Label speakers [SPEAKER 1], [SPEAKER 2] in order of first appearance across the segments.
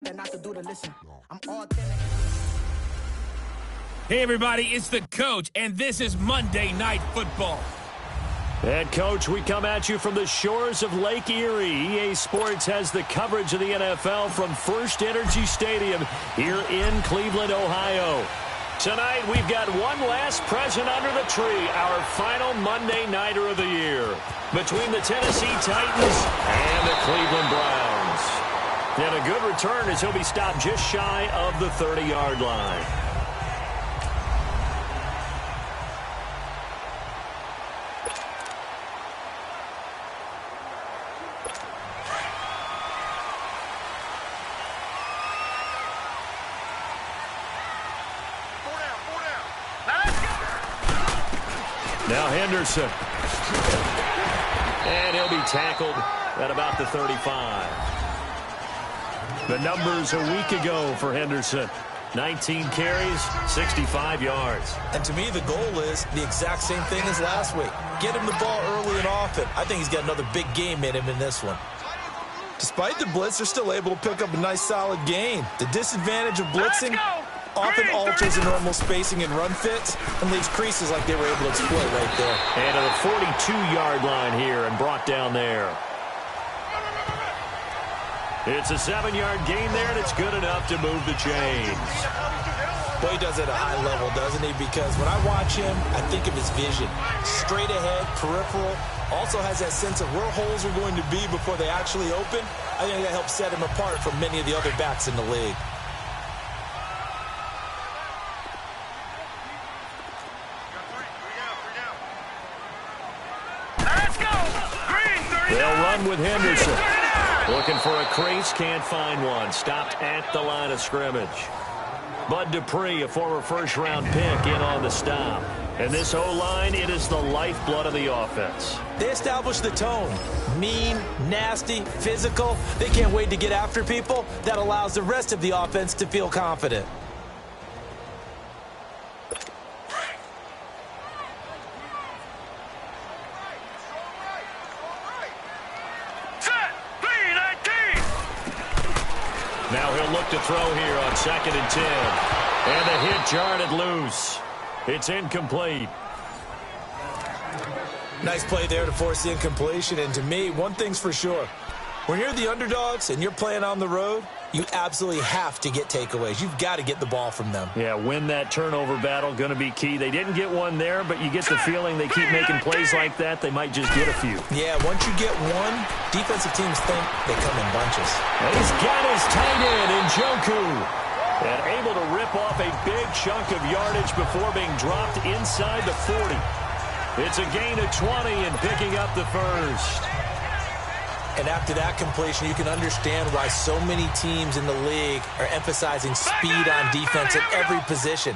[SPEAKER 1] Not to do to listen. I'm all
[SPEAKER 2] Hey, everybody, it's the coach, and this is Monday Night Football.
[SPEAKER 3] And, Coach, we come at you from the shores of Lake Erie. EA Sports has the coverage of the NFL from First Energy Stadium here in Cleveland, Ohio. Tonight, we've got one last present under the tree, our final Monday Nighter of the year, between the Tennessee Titans and the Cleveland Browns. And a good return as he'll be stopped just shy of the 30-yard line. Now Henderson. And he'll be tackled at about the 35. The numbers a week ago for Henderson. 19 carries, 65 yards.
[SPEAKER 4] And to me, the goal is the exact same thing as last week. Get him the ball early and often. I think he's got another big game in him in this one. Despite the blitz, they're still able to pick up a nice, solid gain. The disadvantage of blitzing often alters the normal spacing and run fits and leaves creases like they were able to exploit right there.
[SPEAKER 3] And to the 42-yard line here and brought down there. It's a 7-yard gain there, and it's good enough to move the chains.
[SPEAKER 4] Boy, he does it at a high level, doesn't he? Because when I watch him, I think of his vision. Straight ahead, peripheral, also has that sense of where holes are going to be before they actually open. I think that helps set him apart from many of the other backs in the league.
[SPEAKER 3] They'll run with Henderson. Looking for a crease, can't find one. Stopped at the line of scrimmage. Bud Dupree, a former first-round pick, in on the stop. And this O-line, it is the lifeblood of the offense.
[SPEAKER 4] They establish the tone. Mean, nasty, physical. They can't wait to get after people. That allows the rest of the offense to feel confident.
[SPEAKER 3] Now he'll look to throw here on 2nd and 10. And the hit jarred it loose. It's incomplete.
[SPEAKER 4] Nice play there to force the incompletion. And to me, one thing's for sure. When you're the underdogs and you're playing on the road, you absolutely have to get takeaways. You've got to get the ball from them.
[SPEAKER 3] Yeah, win that turnover battle, going to be key. They didn't get one there, but you get the feeling they keep making plays like that, they might just get a few.
[SPEAKER 4] Yeah, once you get one, defensive teams think they come in bunches.
[SPEAKER 3] And he's got his tight end in Njoku. And able to rip off a big chunk of yardage before being dropped inside the 40. It's a gain of 20 and picking up the first.
[SPEAKER 4] And after that completion, you can understand why so many teams in the league are emphasizing speed on defense at every position.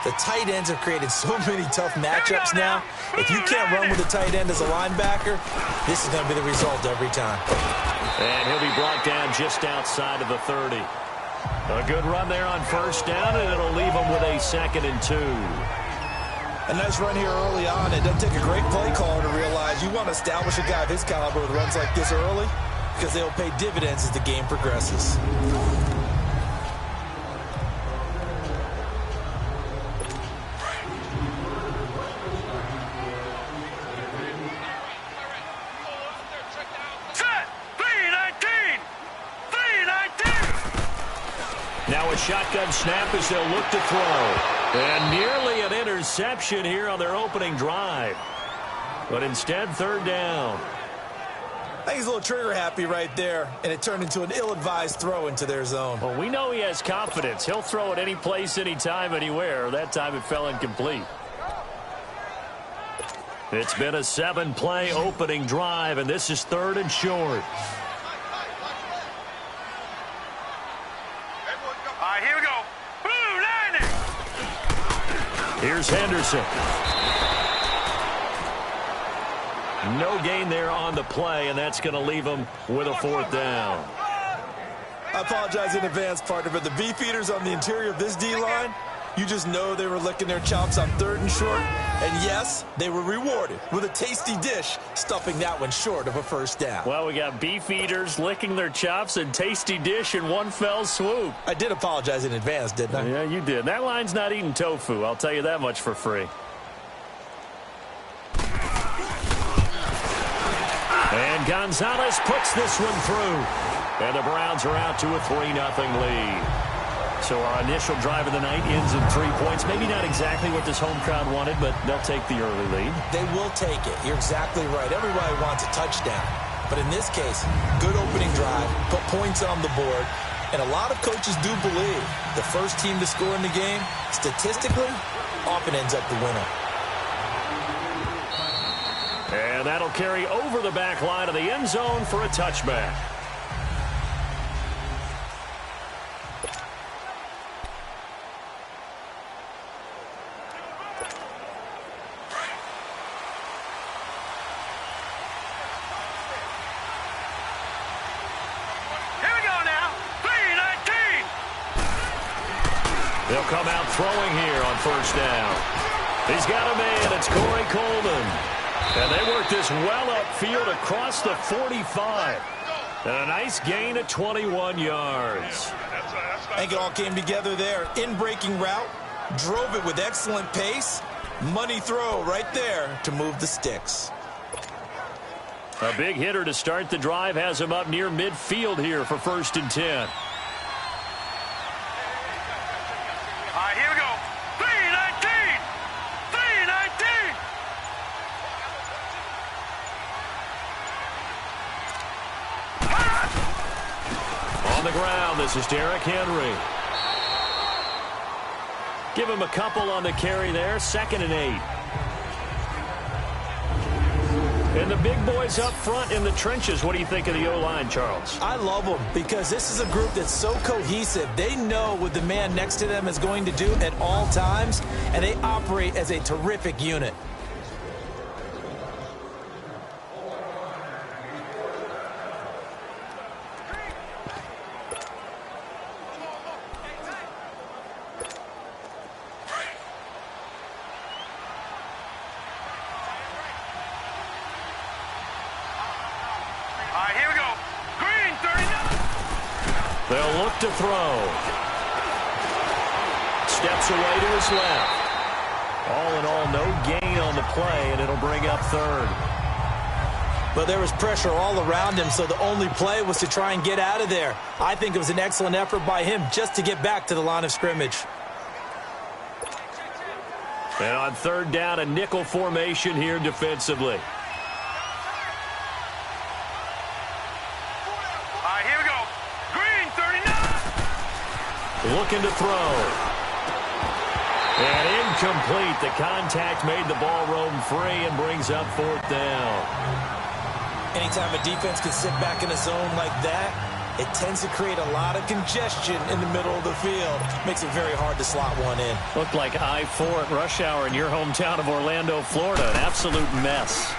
[SPEAKER 4] The tight ends have created so many tough matchups now. If you can't run with the tight end as a linebacker, this is going to be the result every time.
[SPEAKER 3] And he'll be brought down just outside of the 30. A good run there on first down, and it'll leave him with a 2nd and 2.
[SPEAKER 4] A nice run here early on. It doesn't take a great play caller to realize you want to establish a guy of his caliber with runs like this early because they'll pay dividends as the game progresses.
[SPEAKER 3] Now a shotgun snap as they'll look to throw. And nearly an interception here on their opening drive. But instead, 3rd down.
[SPEAKER 4] I think he's a little trigger happy right there, and it turned into an ill-advised throw into their zone.
[SPEAKER 3] Well, we know he has confidence. He'll throw it any place, anytime, anywhere. That time it fell incomplete. It's been a 7-play opening drive, and this is 3rd and short.
[SPEAKER 5] Here we go. Blue Lightning.
[SPEAKER 3] Here's Henderson. No gain there on the play, and that's going to leave him with a 4th down.
[SPEAKER 4] I apologize in advance, partner, but the beef eaters on the interior of this D-line, You just know they were licking their chops on 3rd and short. And yes, they were rewarded with a tasty dish, stuffing that one short of a first down.
[SPEAKER 3] Well, we got beef eaters licking their chops and tasty dish in one fell swoop.
[SPEAKER 4] I did apologize in advance, didn't I?
[SPEAKER 3] Yeah, you did. That line's not eating tofu. I'll tell you that much for free. And Gonzalez puts this one through. And the Browns are out to a 3-0 lead. So our initial drive of the night ends in 3 points. Maybe not exactly what this home crowd wanted, but they'll take the early lead.
[SPEAKER 4] They will take it. You're exactly right. Everybody wants a touchdown. But in this case, good opening drive, put points on the board, and a lot of coaches do believe the first team to score in the game, statistically, often ends up the winner.
[SPEAKER 3] And that'll carry over the back line of the end zone for a touchback. They'll come out throwing here on first down. He's got a man. It's Corey Coleman. And they work this well upfield across the 45. And a nice gain of 21 yards.
[SPEAKER 4] I think it all came together there. In-breaking route. Drove it with excellent pace. Money throw right there to move the sticks.
[SPEAKER 3] A big hitter to start the drive has him up near midfield here for 1st and 10.
[SPEAKER 5] Here we go. 319! 319!
[SPEAKER 3] On the ground, this is Derrick Henry. Give him a couple on the carry there. 2nd and 8. And the big boys up front in the trenches. What do you think of the O-line, Charles?
[SPEAKER 4] I love them because this is a group that's so cohesive. They know what the man next to them is going to do at all times, and they operate as a terrific unit.
[SPEAKER 5] Here we go. Green, 39.
[SPEAKER 3] They'll look to throw. Steps away to his left. All in all, no gain on the play, and it'll bring up 3rd.
[SPEAKER 4] But there was pressure all around him, so the only play was to try and get out of there. I think it was an excellent effort by him just to get back to the line of scrimmage.
[SPEAKER 3] And on 3rd down, a nickel formation here defensively.
[SPEAKER 5] Here we go. Green, 39.
[SPEAKER 3] Looking to throw. And incomplete. The contact made the ball roam free and brings up 4th down.
[SPEAKER 4] Anytime a defense can sit back in a zone like that, it tends to create a lot of congestion in the middle of the field. Makes it very hard to slot one in.
[SPEAKER 3] Looked like I-4 at rush hour in your hometown of Orlando, Florida. An absolute mess.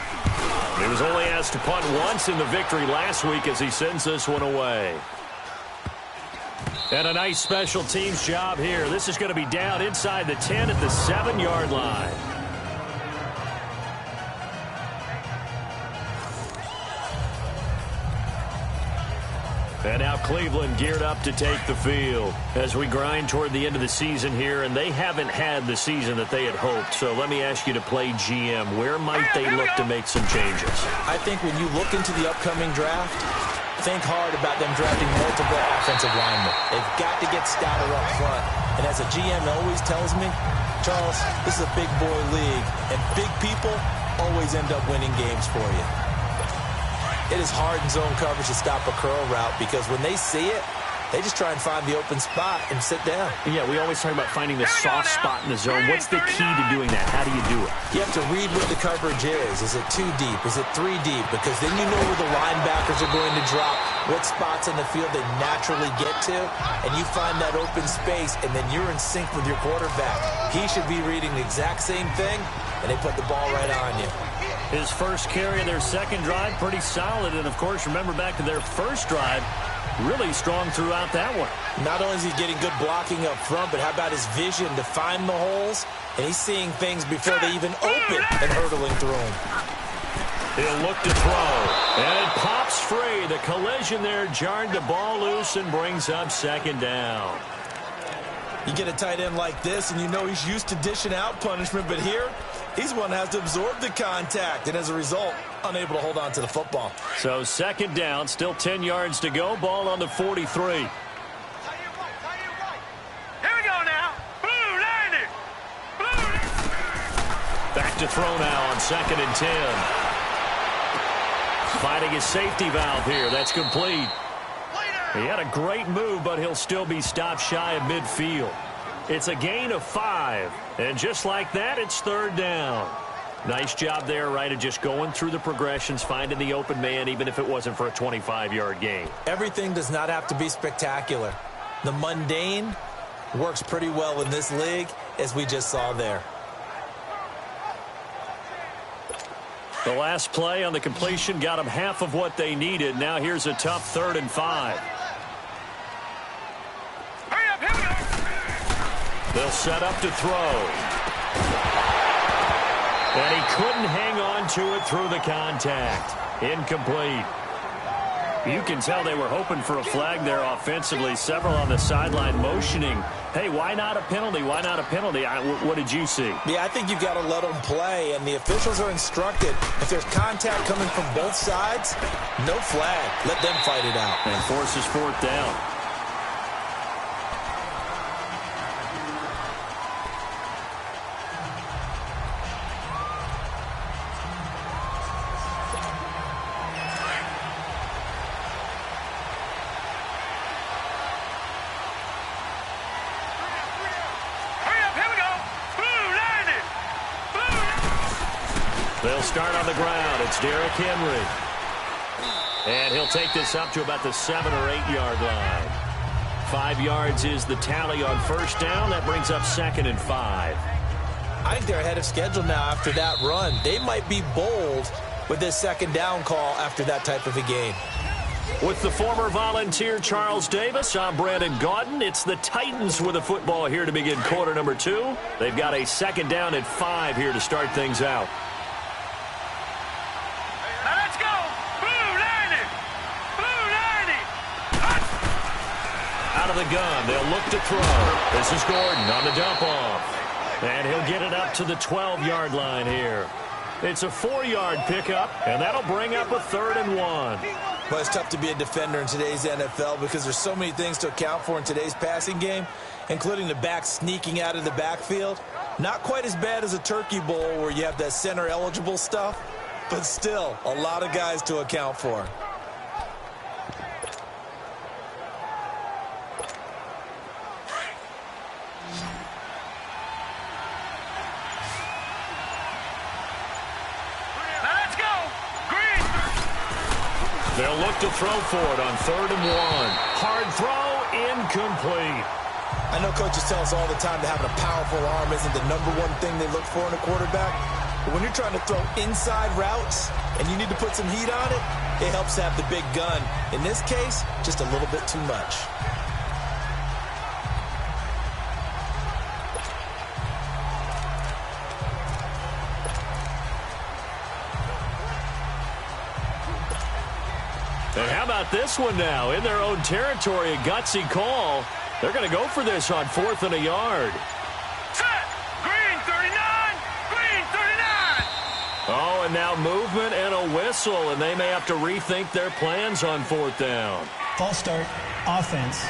[SPEAKER 3] He was only asked to punt once in the victory last week as he sends this one away. And a nice special teams job here. This is going to be down inside the 10 at the 7-yard line. And now Cleveland geared up to take the field as we grind toward the end of the season here, and they haven't had the season that they had hoped. So let me ask you to play GM. Where might they look to make some changes?
[SPEAKER 4] I think when you look into the upcoming draft, think hard about them drafting multiple offensive linemen. They've got to get stouter up front. And as a GM always tells me, Charles, this is a big boy league, and big people always end up winning games for you. It is hard in zone coverage to stop a curl route because when they see it, they just try and find the open spot and sit down.
[SPEAKER 3] Yeah, we always talk about finding the soft spot in the zone. What's the key to doing that? How do you do it?
[SPEAKER 4] You have to read what the coverage is. Is it 2 deep? Is it 3 deep? Because then you know where the linebackers are going to drop, what spots on the field they naturally get to, and you find that open space, and then you're in sync with your quarterback. He should be reading the exact same thing, and they put the ball right on you.
[SPEAKER 3] His first carry of their second drive, pretty solid. And, of course, remember back to their first drive, really strong throughout that one.
[SPEAKER 4] Not only is he getting good blocking up front, but how about his vision to find the holes? And he's seeing things before they even open and hurdling through them.
[SPEAKER 3] He'll look to throw, and it pops free. The collision there jarred the ball loose and brings up second down.
[SPEAKER 4] You get a tight end like this, and you know he's used to dishing out punishment, but here, he's one that has to absorb the contact, and as a result, unable to hold on to the football.
[SPEAKER 3] So second down, still 10 yards to go, ball on the 43.
[SPEAKER 5] Here we go now. Blue 90. Blue.
[SPEAKER 3] Back to throw now on 2nd and 10. Finding his safety valve here. That's complete. He had a great move, but he'll still be stopped shy of midfield. It's a gain of 5. And just like that, it's third down. Nice job there, right, of just going through the progressions, finding the open man, even if it wasn't for a 25-yard gain.
[SPEAKER 4] Everything does not have to be spectacular. The mundane works pretty well in this league, as we just saw there.
[SPEAKER 3] The last play on the completion got them half of what they needed. Now here's a tough 3rd and 5.
[SPEAKER 5] Hurry up, here we go.
[SPEAKER 3] They'll set up to throw. And he couldn't hang on to it through the contact. Incomplete. You can tell they were hoping for a flag there offensively. Several on the sideline motioning, hey, why not a penalty? Why not a penalty? What did you see?
[SPEAKER 4] Yeah, I think you've got to let them play, and the officials are instructed, if there's contact coming from both sides, no flag. Let them fight it out.
[SPEAKER 3] And forces 4th down. They'll start on the ground. It's Derrick Henry. And he'll take this up to about the 7 or 8 yard line. 5 yards is the tally on first down. That brings up 2nd and 5.
[SPEAKER 4] I think they're ahead of schedule now after that run. They might be bold with this 2nd down call after that type of a game.
[SPEAKER 3] With the former Volunteer Charles Davis, I'm Brandon Gaudin. It's the Titans with the football here to begin quarter number 2. They've got a 2nd down at 5 here to start things out. Out of the gun, they'll look to throw. This is Gordon on the dump off. And he'll get it up to the 12-yard line here. It's a 4-yard pickup, and that'll bring up a 3rd and 1.
[SPEAKER 4] Well, it's tough to be a defender in today's NFL because there's so many things to account for in today's passing game, including the back sneaking out of the backfield. Not quite as bad as a Turkey Bowl where you have that center-eligible stuff, but still a lot of guys to account for.
[SPEAKER 3] They'll look to throw for it on 3rd and 1. Hard throw, incomplete.
[SPEAKER 4] I know coaches tell us all the time that having a powerful arm isn't the #1 thing they look for in a quarterback. But when you're trying to throw inside routes and you need to put some heat on it, it helps to have the big gun. In this case, just a little bit too much.
[SPEAKER 3] And how about this one now? In their own territory, a gutsy call. They're going to go for this on 4th and a yard.
[SPEAKER 5] Set! Green 39! Green 39!
[SPEAKER 3] Oh, and now movement and a whistle, and they may have to rethink their plans on 4th down.
[SPEAKER 6] False start, offense.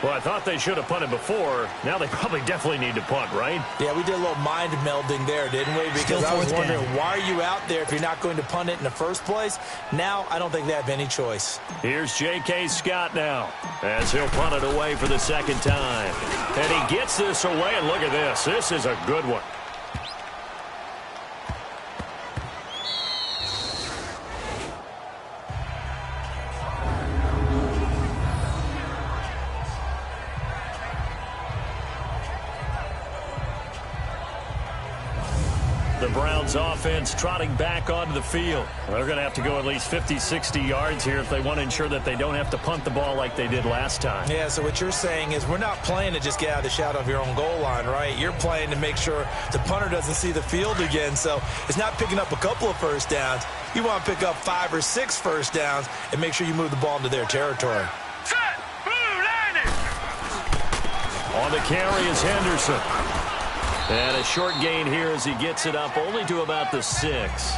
[SPEAKER 3] Well, I thought they should have punted before. Now they probably definitely need to punt, right?
[SPEAKER 4] Yeah, we did a little mind melding there, didn't we? Because I was wondering, why are you out there if you're not going to punt it in the first place? Now, I don't think they have any choice.
[SPEAKER 3] Here's J.K. Scott now, as he'll punt it away for the 2nd time. And he gets this away, and look at this. This is a good one. The The Browns offense trotting back onto the field. They're going to have to go at least 50, 60 yards here if they want to ensure that they don't have to punt the ball like they did last time.
[SPEAKER 4] Yeah, so what you're saying is we're not playing to just get out of the shadow of your own goal line, right? You're playing to make sure the punter doesn't see the field again. So it's not picking up a couple of first downs. You want to pick up 5 or 6 first downs and make sure you move the ball into their territory.
[SPEAKER 5] Set. Blue 90.
[SPEAKER 3] On the carry is Henderson. And a short gain here as he gets it up only to about the 6.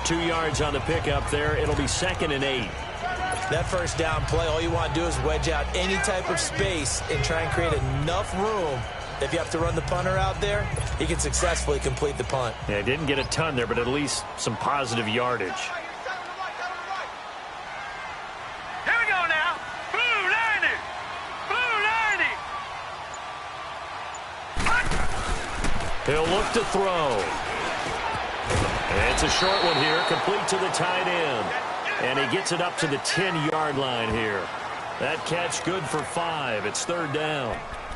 [SPEAKER 3] 2 yards on the pickup there. It'll be 2nd and 8.
[SPEAKER 4] That first down play, all you want to do is wedge out any type of space and try and create enough room. If you have to run the punter out there, he can successfully complete the punt.
[SPEAKER 3] Yeah, didn't get a ton there, but at least some positive yardage.
[SPEAKER 5] Here we go now. Blue 90. Blue 90.
[SPEAKER 3] He'll look to throw. And it's a short one here, complete to the tight end. And he gets it up to the 10-yard line here. That catch good for 5. It's 3rd down.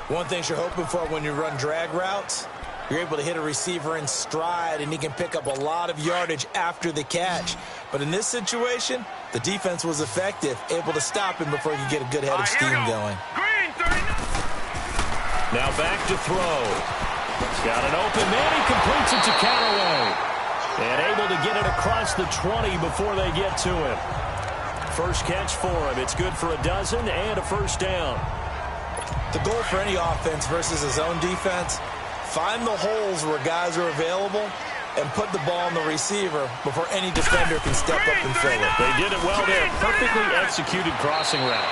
[SPEAKER 4] One thing you're hoping for when you run drag routes, you're able to hit a receiver in stride, and he can pick up a lot of yardage after the catch. But in this situation, the defense was effective, able to stop him before he could get a good head of steam going.
[SPEAKER 5] Green 39.
[SPEAKER 3] Now back to throw. He's got an open man. He completes it to Callaway. And able to get it across the 20 before they get to him. First catch for him. It's good for a dozen and a first down.
[SPEAKER 4] The goal for any offense versus his own defense, find the holes where guys are available and put the ball on the receiver before any defender can step up and fill it.
[SPEAKER 3] They did it well there. Perfectly executed crossing route.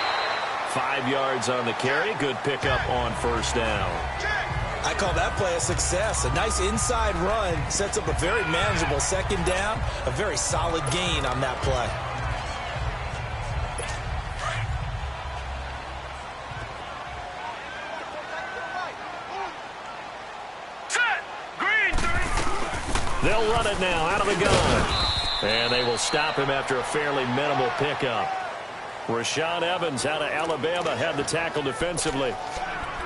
[SPEAKER 3] 5 yards on the carry. Good pickup on first down.
[SPEAKER 4] I call that play a success. A nice inside run sets up a very manageable 2nd down. A very solid gain on that play.
[SPEAKER 5] Set. Green 30.
[SPEAKER 3] They'll run it now out of the gun. And they will stop him after a fairly minimal pickup. Rashaan Evans out of Alabama had the tackle defensively.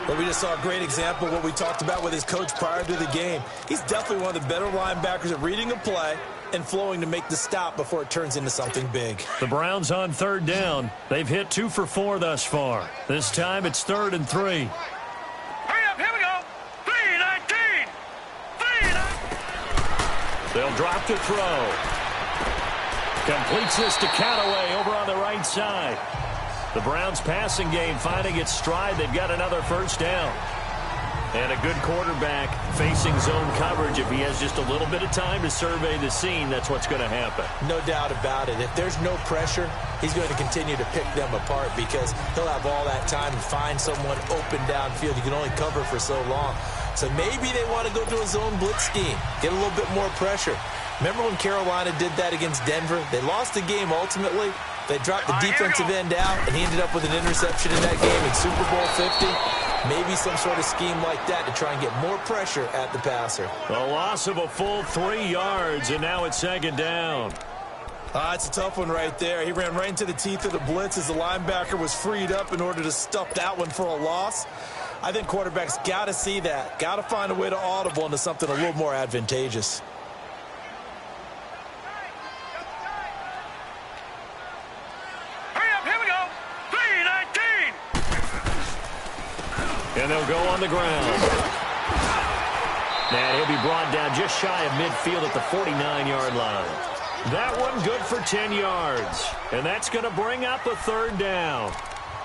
[SPEAKER 4] Well, we just saw a great example of what we talked about with his coach prior to the game. He's definitely one of the better linebackers at reading a play and flowing to make the stop before it turns into something big.
[SPEAKER 3] The Browns on 3rd down. They've hit 2 for 4 thus far. This time it's 3rd and 3.
[SPEAKER 5] Hurry up. Here we go. 319. 319.
[SPEAKER 3] They'll drop to throw. Completes this to Callaway over on the right side. The Browns passing game finding its stride. They've got another first down. And a good quarterback facing zone coverage. If he has just a little bit of time to survey the scene, that's what's going to happen.
[SPEAKER 4] No doubt about it. If there's no pressure, he's going to continue to pick them apart because he'll have all that time to find someone open downfield. You can only cover for so long. So maybe they want to go to a zone blitz scheme, get a little bit more pressure. Remember when Carolina did that against Denver? They lost the game ultimately. They dropped the defensive end out, and he ended up with an interception in that game in Super Bowl 50. Maybe some sort of scheme like that to try and get more pressure at the passer.
[SPEAKER 3] A loss of a full 3 yards, and now it's 2nd down.
[SPEAKER 4] It's a tough one right there. He ran right into the teeth of the blitz as the linebacker was freed up in order to stuff that one for a loss. I think quarterbacks got to see that, got to find a way to audible into something a little more advantageous.
[SPEAKER 3] And they'll go on the ground. And he'll be brought down just shy of midfield at the 49-yard line. That one good for 10 yards. And that's going to bring up a 3rd down.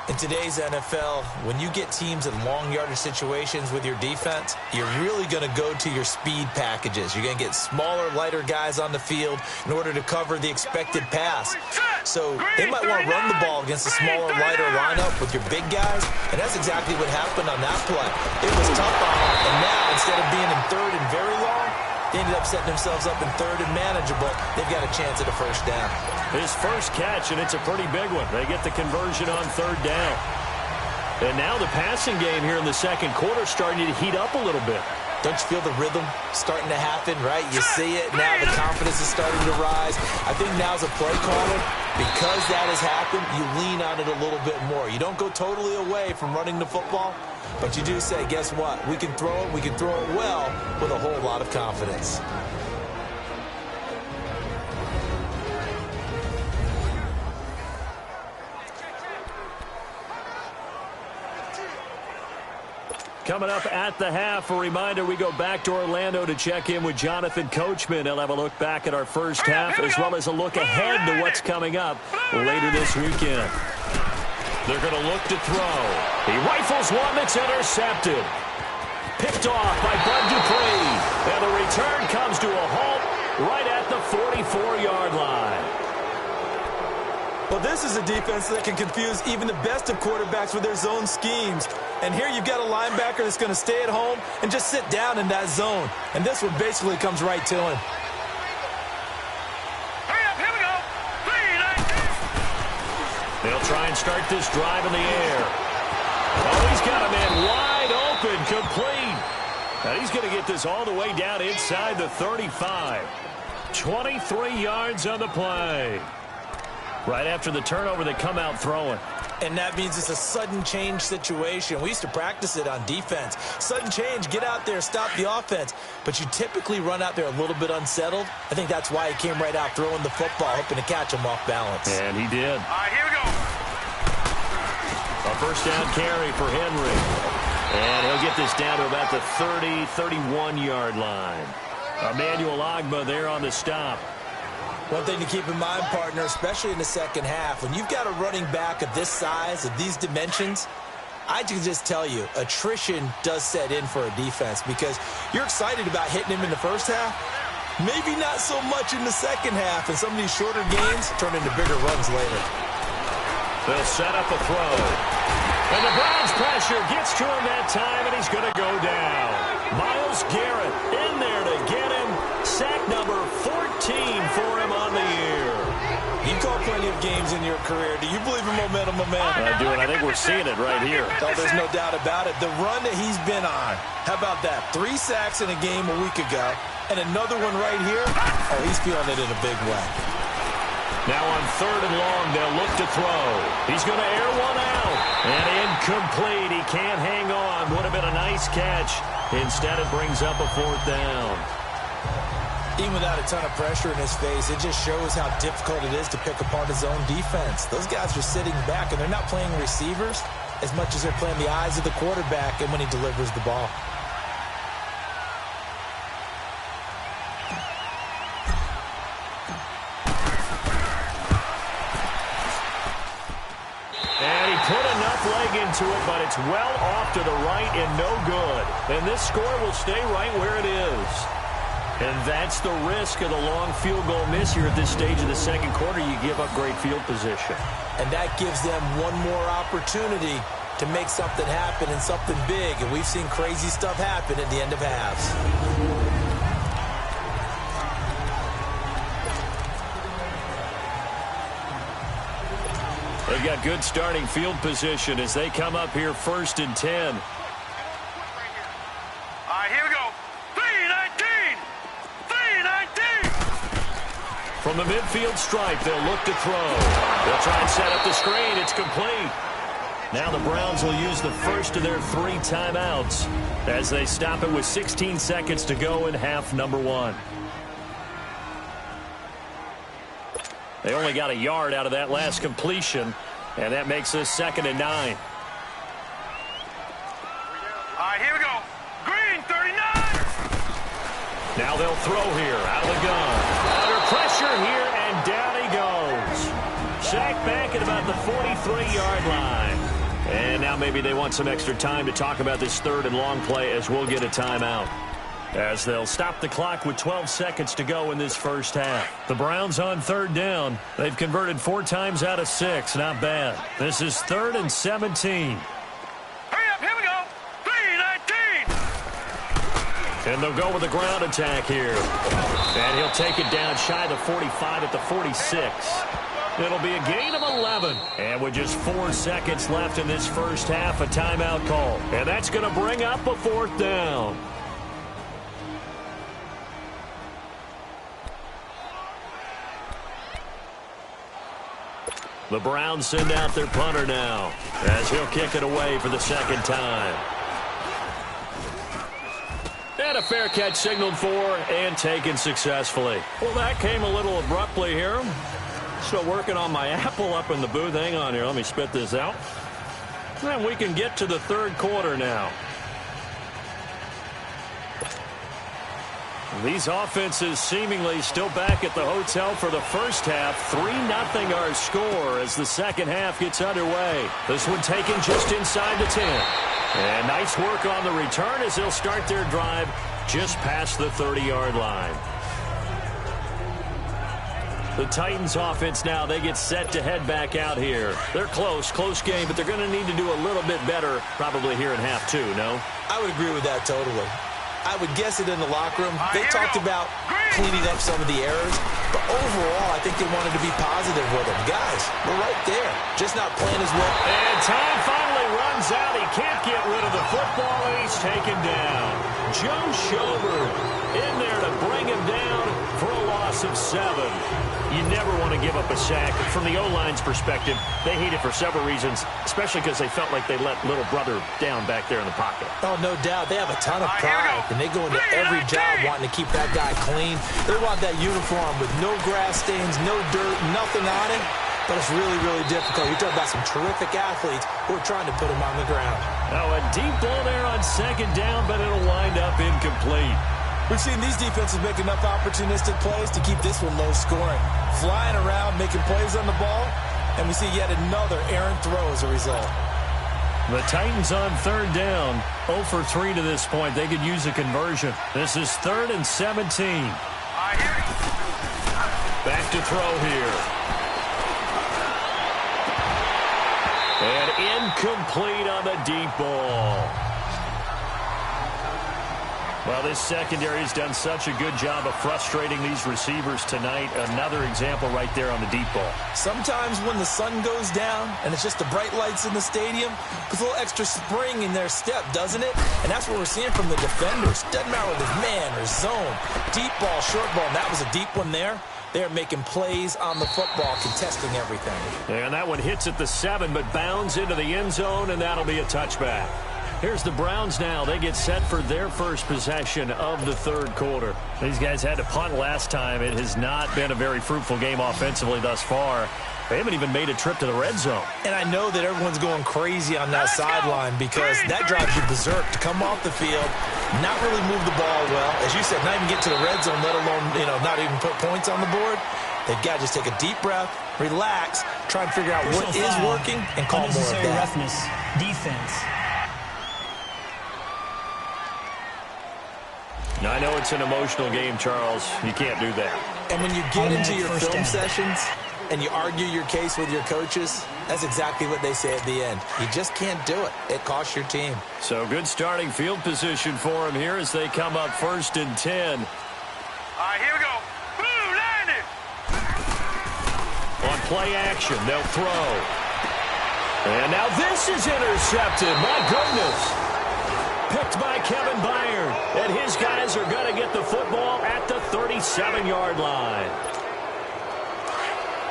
[SPEAKER 4] In today's NFL, when you get teams in long yardage situations with your defense, you're really going to go to your speed packages. You're going to get smaller, lighter guys on the field in order to cover the expected pass. So they might want to run the ball against a smaller, lighter lineup with your big guys, and that's exactly what happened on that play. It was tough on them, and now instead of being in 3rd and very long, they ended up setting themselves up in 3rd and manageable. They've got a chance at a first down.
[SPEAKER 3] His first catch, and it's a pretty big one. They get the conversion on 3rd down. And now the passing game here in the 2nd quarter starting to heat up a little bit.
[SPEAKER 4] Don't you feel the rhythm starting to happen, right? You see it. Now the confidence is starting to rise. I think now's a play caller. Because that has happened, you lean on it a little bit more. You don't go totally away from running the football, but you do say, guess what? We can throw it. We can throw it well with a whole lot of confidence.
[SPEAKER 3] Coming up at the half, a reminder, we go back to Orlando to check in with Jonathan Coachman. He'll have a look back at our first half as well as a look ahead to what's coming up later this weekend. They're going to look to throw. He rifles one that's intercepted. Picked off by Bud Dupree. And the return comes to a halt right at the 44-yard line.
[SPEAKER 4] Well, this is a defense that can confuse even the best of quarterbacks with their zone schemes. And here you've got a linebacker that's going to stay at home and just sit down in that zone. And this one basically comes right to him.
[SPEAKER 5] Hurry up, here we go. 3, 19.
[SPEAKER 3] They'll try and start this drive in the air. Oh, he's got a man wide open, complete. And he's going to get this all the way down inside the 35. 23 yards on the play. Right after the turnover, they come out throwing.
[SPEAKER 4] And that means it's a sudden change situation. We used to practice it on defense. Sudden change, get out there, stop the offense. But you typically run out there a little bit unsettled. I think that's why he came right out throwing the football, hoping to catch him off balance.
[SPEAKER 3] And he did.
[SPEAKER 5] All right, here we go.
[SPEAKER 3] A first down carry for Henry. And he'll get this down to about the 30, 31-yard line. Emmanuel Ogbah there on the stop.
[SPEAKER 4] One thing to keep in mind, partner, especially in the second half, when you've got a running back of this size, of these dimensions, I can just tell you, attrition does set in for a defense because you're excited about hitting him in the first half. Maybe not so much in the second half, and some of these shorter gains turn into bigger runs later.
[SPEAKER 3] They'll set up a throw. And the Browns pressure gets to him that time, and he's going to go down. Myles Garrett in there to get him. Sack number 14 for him on the year.
[SPEAKER 4] You call plenty of games in your career. Do you believe in momentum, my man?
[SPEAKER 3] I do, and I think we're seeing it right here.
[SPEAKER 4] Oh, there's no doubt about it. The run that he's been on. How about that? 3 sacks in a game a week ago, and another one right here. Oh, he's feeling it in a big way.
[SPEAKER 3] Now on 3rd and long, they'll look to throw. He's going to air one out. And incomplete. He can't hang on. Would have been a nice catch. Instead, it brings up a 4th down.
[SPEAKER 4] Even without a ton of pressure in his face, it just shows how difficult it is to pick apart his own defense. Those guys are sitting back, and they're not playing receivers as much as they're playing the eyes of the quarterback and when he delivers the ball.
[SPEAKER 3] And he put enough leg into it, but it's well off to the right and no good. And this score will stay right where it is. And that's the risk of the long field goal miss here at this stage of the second quarter. You give up great field position.
[SPEAKER 4] And that gives them one more opportunity to make something happen and something big. And we've seen crazy stuff happen at the end of halves.
[SPEAKER 3] They've got good starting field position as they come up here 1st and 10.
[SPEAKER 5] All right, here we go. 3-19. 3-19.
[SPEAKER 3] From the midfield stripe, they'll look to throw. They'll try and set up the screen. It's complete. Now the Browns will use the first of their 3 timeouts as they stop it with 16 seconds to go in half number 1. They only got a yard out of that last completion, and that makes this 2nd and 9.
[SPEAKER 5] All right, here we go. Green, 39.
[SPEAKER 3] Now they'll throw here out of the gun. Under pressure here, and down he goes. Sacked back at about the 43-yard line. And now maybe they want some extra time to talk about this 3rd and long play as we'll get a timeout. As they'll stop the clock with 12 seconds to go in this first half. The Browns on 3rd down. They've converted 4 times out of 6. Not bad. This is 3rd and 17.
[SPEAKER 5] Hurry up, here we go. 3-19.
[SPEAKER 3] And they'll go with a ground attack here. And he'll take it down shy of the 45 at the 46. It'll be a gain of 11. And with just 4 seconds left in this first half, a timeout call. And that's going to bring up a 4th down. The Browns send out their punter now as he'll kick it away for the 2nd time. And a fair catch signaled for and taken successfully. Well, that came a little abruptly here. Still working on my apple up in the booth. Hang on here. Let me spit this out. And we can get to the 3rd quarter now. These offenses seemingly still back at the hotel for the first half. 3-0 our score as the second half gets underway. This one taken just inside the 10. And nice work on the return as they'll start their drive just past the 30-yard line. The Titans offense now, they get set to head back out here. They're close game, but they're going to need to do a little bit better probably here in half two, no?
[SPEAKER 4] I would agree with that totally. I would guess it in the locker room. They talked about cleaning up some of the errors, but overall, I think they wanted to be positive with them. Guys, we're right there, just not playing as well.
[SPEAKER 3] And time finally runs out. He can't get rid of the football, and he's taken down. Joe Schobert in there to bring him down for a loss of 7. You never want to give up a sack. From the O-line's perspective, they hate it for several reasons, especially because they felt like they let little brother down back there in the pocket.
[SPEAKER 4] Oh, no doubt. They have a ton of pride, and they go into every job wanting to keep that guy clean. They want that uniform with no grass stains, no dirt, nothing on it. But it's really, really difficult. You're talking about some terrific athletes who are trying to put him on the ground.
[SPEAKER 3] Now a deep ball there on second down, but it'll wind up incomplete.
[SPEAKER 4] We've seen these defenses make enough opportunistic plays to keep this one low scoring. Flying around, making plays on the ball, and we see yet another errant throw as a result.
[SPEAKER 3] The Titans on third down, 0 for 3 to this point. They could use a conversion. This is 3rd and 17. Back to throw here. And incomplete on the deep ball. Well, this secondary has done such a good job of frustrating these receivers tonight. Another example right there on the deep ball.
[SPEAKER 4] Sometimes when the sun goes down and it's just the bright lights in the stadium, puts a little extra spring in their step, doesn't it? And that's what we're seeing from the defenders. Doesn't matter whether it's man or zone. Deep ball, short ball, and that was a deep one there. They're making plays on the football, contesting everything.
[SPEAKER 3] And that one hits at the 7, but bounds into the end zone, and that'll be a touchback. Here's the Browns now. They get set for their first possession of the third quarter. These guys had to punt last time. It has not been a very fruitful game offensively thus far. They haven't even made a trip to the red zone.
[SPEAKER 4] And I know that everyone's going crazy on that sideline because that drives you berserk to come off the field, not really move the ball well. As you said, not even get to the red zone, let alone, not even put points on the board. They've got to just take a deep breath, relax, try and figure out what is working, and call more of that.
[SPEAKER 6] Roughness, defense.
[SPEAKER 3] Now, I know it's an emotional game, Charles. You can't do that.
[SPEAKER 4] And when you get into your film sessions and you argue your case with your coaches, that's exactly what they say at the end. You just can't do it. It costs your team.
[SPEAKER 3] So good starting field position for them here as they come up 1st and 10.
[SPEAKER 5] All right, here we go. Boom, landed.
[SPEAKER 3] On play action, they'll throw. And now this is intercepted. My goodness. Picked by Kevin Byard. And his guys are going to get the football at the 37-yard line.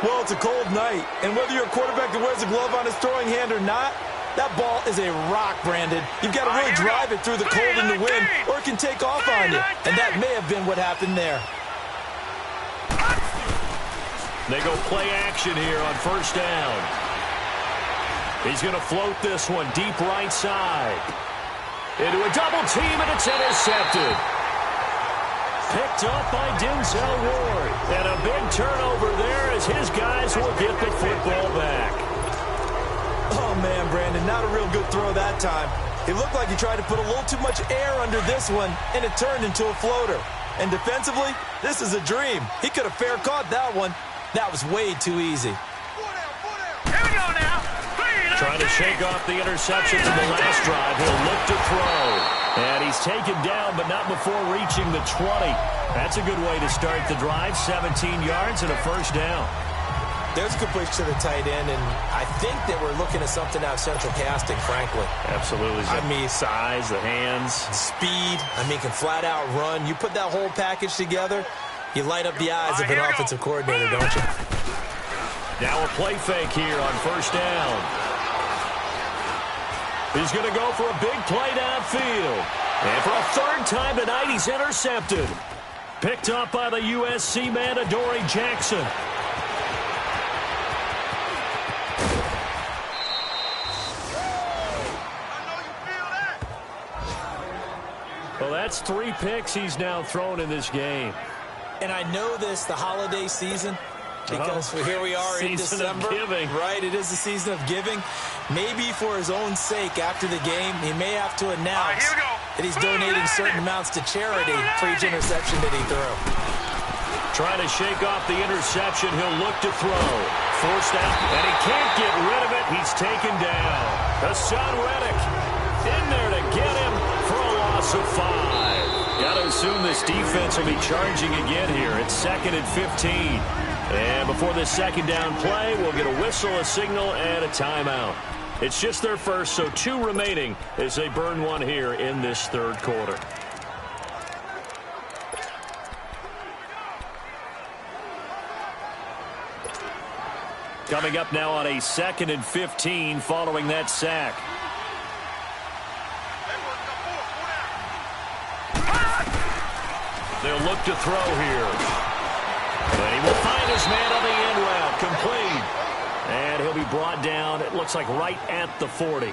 [SPEAKER 4] Well, it's a cold night, and whether you're a quarterback that wears a glove on his throwing hand or not, that ball is a rock, Brandon. You've got to really drive it through the cold and the wind, or it can take off on you. And that may have been what happened there.
[SPEAKER 3] They go play action here on 1st down. He's going to float this one deep right side. Into a double team, and it's intercepted. Picked up by Denzel Ward. And a big turnover there as his guys will get the football back.
[SPEAKER 4] Oh, man, Brandon, not a real good throw that time. It looked like he tried to put a little too much air under this one, and it turned into a floater. And defensively, this is a dream. He could have fair caught that one. That was way too easy.
[SPEAKER 5] Here we go now.
[SPEAKER 3] Trying to shake off the interceptions in the last drive. He'll look to throw. And he's taken down, but not before reaching the 20. That's a good way to start the drive. 17 yards and a 1st down.
[SPEAKER 4] There's a good push to the tight end, and I think that we're looking at something out of central casting, frankly.
[SPEAKER 3] Absolutely.
[SPEAKER 4] I mean,
[SPEAKER 3] size, the hands.
[SPEAKER 4] Speed. I mean, can flat out run. You put that whole package together, you light up the eyes of an offensive coordinator, don't you?
[SPEAKER 3] Now a play fake here on 1st down. He's going to go for a big play downfield. And for a 3rd time tonight, he's intercepted. Picked up by the USC man, Adoree Jackson. Well, that's 3 picks he's now thrown in this game.
[SPEAKER 4] And I know this, the holiday season, because here we are in December.
[SPEAKER 3] Season of giving.
[SPEAKER 4] Right, it is the season of giving. Maybe for his own sake after the game, he may have to announce that he's donating certain amounts to charity for each interception that he threw.
[SPEAKER 3] Trying to shake off the interception. He'll look to throw. Forced out, and he can't get rid of it. He's taken down. Hassan Reddick in there to get him for a loss of 5. Got to assume this defense will be charging again here. It's 2nd and 15. And before this second down play, we'll get a whistle, a signal, and a timeout. It's just their first, so 2 remaining as they burn one here in this third quarter. Coming up now on a 2nd and 15 following that sack. They'll look to throw here. And he will find his man on the end route. Complete. And he'll be brought down, it looks like right at the 40.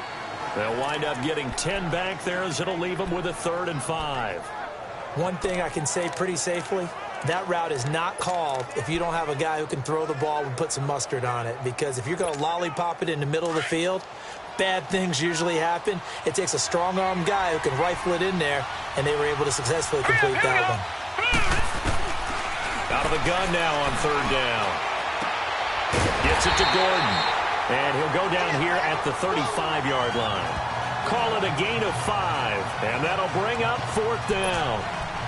[SPEAKER 3] They'll wind up getting 10 back there as it'll leave them with a 3rd and 5.
[SPEAKER 4] One thing I can say pretty safely, that route is not called if you don't have a guy who can throw the ball and put some mustard on it. Because if you're going to lollipop it in the middle of the field, bad things usually happen. It takes a strong-arm guy who can rifle it in there, and they were able to successfully complete that one.
[SPEAKER 3] Out of the gun now on 3rd down. Gets it to Gordon. And he'll go down here at the 35-yard line. Call it a gain of 5. And that'll bring up 4th down.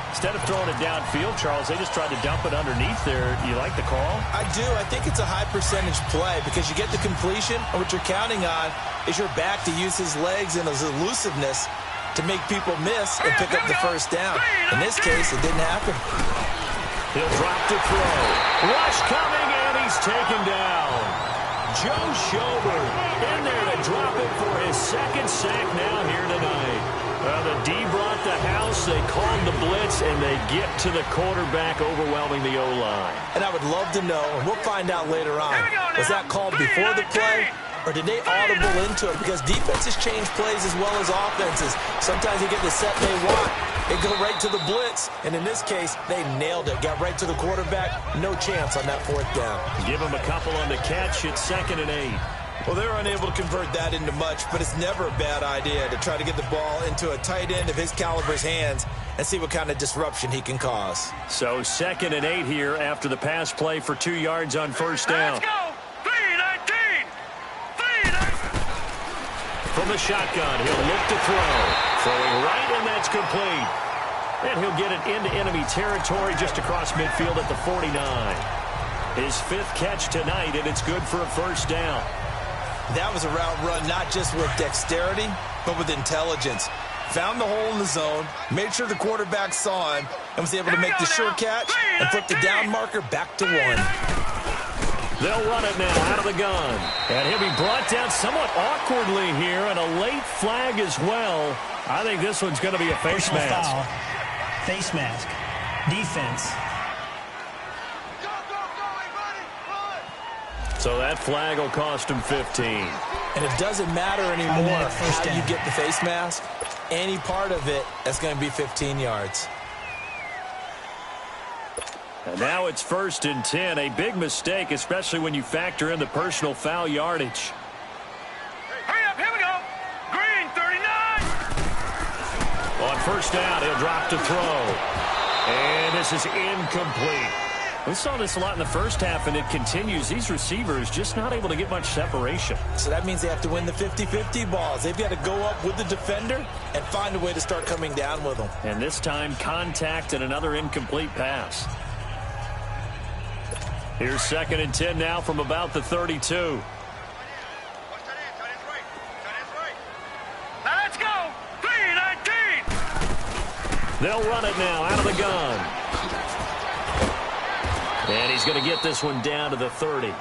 [SPEAKER 3] Instead of throwing it downfield, Charles, they just tried to dump it underneath there. You like the call?
[SPEAKER 4] I do. I think it's a high percentage play because you get the completion, and what you're counting on is your back to use his legs and his elusiveness to make people miss and pick up the first down. In this case, it didn't happen.
[SPEAKER 3] He'll drop to throw. Rush coming, and he's taken down. Joe Schobert in there to drop it for his 2nd sack now here tonight. The D brought the house. They called the blitz, and they get to the quarterback, overwhelming the O-line.
[SPEAKER 4] And I would love to know, and we'll find out later on, was that called before the play, or did they audible into it? Because defenses change plays as well as offenses. Sometimes they get the set they want. They go right to the blitz, and in this case, they nailed it. Got right to the quarterback. No chance on that 4th down.
[SPEAKER 3] Give him a couple on the catch. It's 2nd and 8.
[SPEAKER 4] Well, they're unable to convert that into much, but it's never a bad idea to try to get the ball into a tight end of his caliber's hands and see what kind of disruption he can cause.
[SPEAKER 3] So 2nd and 8 here after the pass play for 2 yards on 1st down.
[SPEAKER 5] Let's go! 3-19! 3-19!
[SPEAKER 3] From the shotgun, he'll look to throw. Throwing right, and that's complete. And he'll get it into enemy territory just across midfield at the 49. His 5th catch tonight, and it's good for a 1st down.
[SPEAKER 4] That was a route run not just with dexterity, but with intelligence. Found the hole in the zone, made sure the quarterback saw him, and was able to make the sure catch and flip the down marker back to 1.
[SPEAKER 3] They'll run it now out of the gun. And he'll be brought down somewhat awkwardly here, and a late flag as well. I think this one's going to be a face mask.
[SPEAKER 6] Foul. Face mask. Defense.
[SPEAKER 3] So that flag will cost him 15.
[SPEAKER 4] And it doesn't matter anymore how you get the face mask. Any part of it, that's going to be 15 yards.
[SPEAKER 3] And now it's 1st and 10. A big mistake, especially when you factor in the personal foul yardage.
[SPEAKER 5] Hurry up, here we go! Green, 39!
[SPEAKER 3] On 1st down, he'll drop to throw. And this is incomplete. We saw this a lot in the first half, and it continues. These receivers just not able to get much separation.
[SPEAKER 4] So that means they have to win the 50-50 balls. They've got to go up with the defender and find a way to start coming down with them.
[SPEAKER 3] And this time, contact and another incomplete pass. Here's 2nd and 10 now from about the 32.
[SPEAKER 5] Now let's go! 3-19!
[SPEAKER 3] They'll run it now out of the gun. And he's going to get this one down to the 30.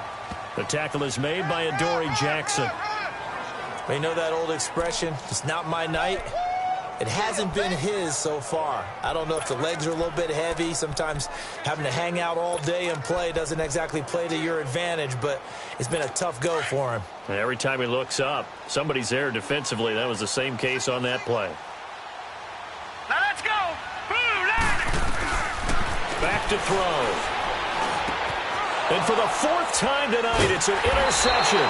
[SPEAKER 3] The tackle is made by Adoree Jackson.
[SPEAKER 4] You know that old expression, it's not my night? It hasn't been his so far. I don't know if the legs are a little bit heavy. Sometimes having to hang out all day and play doesn't exactly play to your advantage, but it's been a tough go for him.
[SPEAKER 3] And every time he looks up, somebody's there defensively. That was the same case on that play.
[SPEAKER 5] Now let's go!
[SPEAKER 3] Back to throw. And for the fourth time tonight, it's an interception.